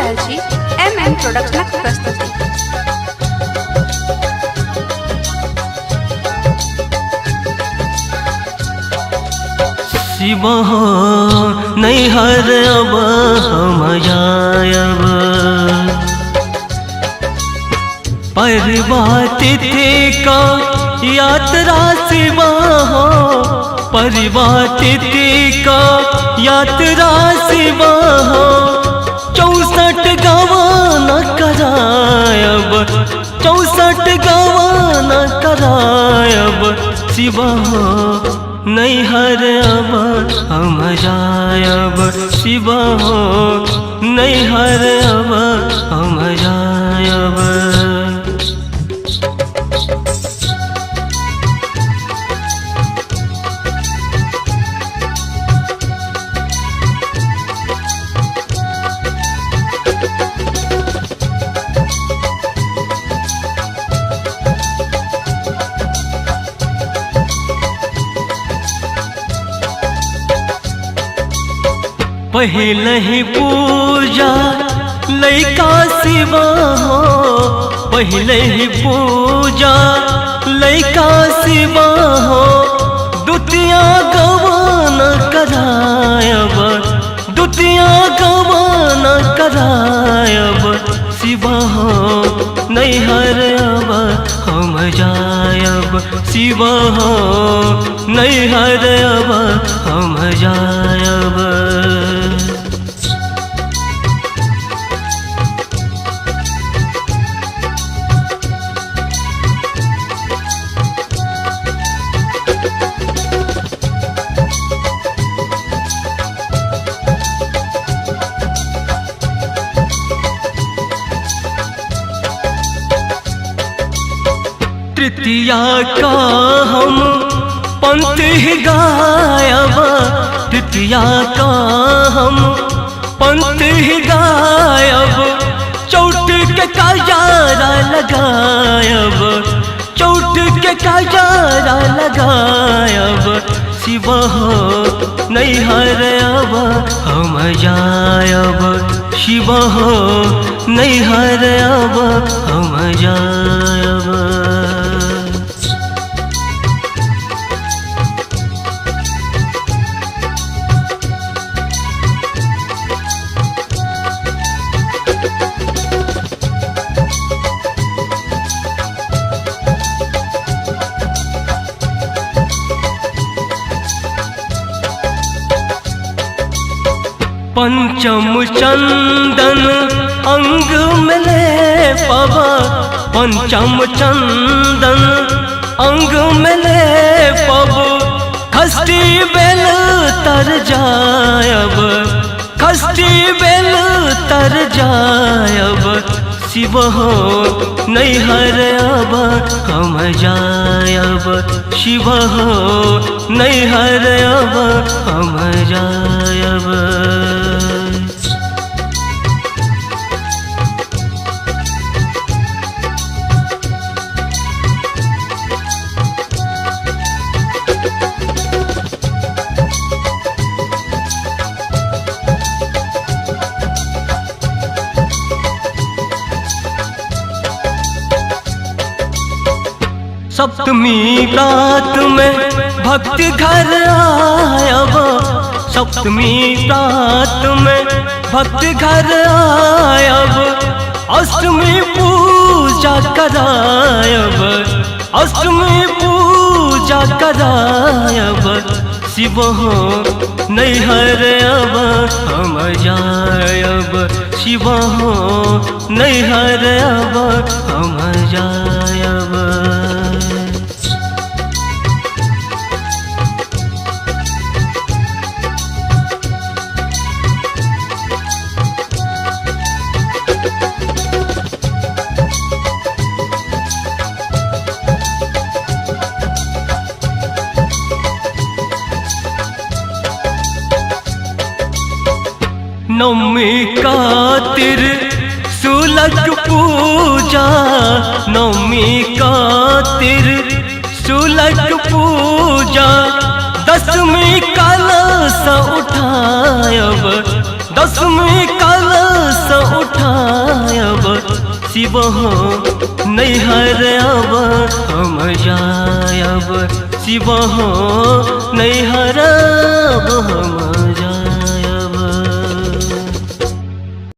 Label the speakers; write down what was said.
Speaker 1: रहल MM प्रोडक्शनक प्रस्तुति।
Speaker 2: शिव हो नैहर अब हम जायब, परिवातिथि का यात्रा शिव हो, परिवातिथि का यात्रा शिव हो। 64 गवान करायब, 64 गवान करायब शिव हो नैहर अब हम जायब, शिव हो नैहर अब हम जायब। पहले ही पूजा लैका शिव हो, पहले ही पूजा लैका शिव हो। द्वितीया गवान करायब, द्वितीया गवान करायब शिव हो नैहर अब हम जायब, शिव हो नैहर अब हम जायब। तृतीया का हम पंथ ही गायब, तृतीया का हम पंथ ही गायब। चौट के काजारा लगायब, चौट के काजारा लगायब शिव हो नैहर अब हम जायब, शिव हो नैहर अब हम जायब। पंचम चंदन अंग में ले पवा, पंचम चंदन अंग में ले पब। खस्ती बेल तर जायब, खस्ती बेल तर जायब शिव हो नैहर अब हम जायब, शिव हो नैहर अब हम जायब। सप्तमी रात में भक्त घर आयब, सप्तमी रात में भक्त घर आयब। अष्टमी पूजा करायब, अष्टमी पूजा करायब शिव हो नैहर अब हम जायब, शिव हो नैहर अब हम जायब। नवमी कातिर सुलग पूजा, नवमी कातिर सुलग पूजा। दसवीं कलश उठायब, दसवीं कलश उठायब शिव हो नैहर अब हम जायब शिव हो नैहर अब हम जायब।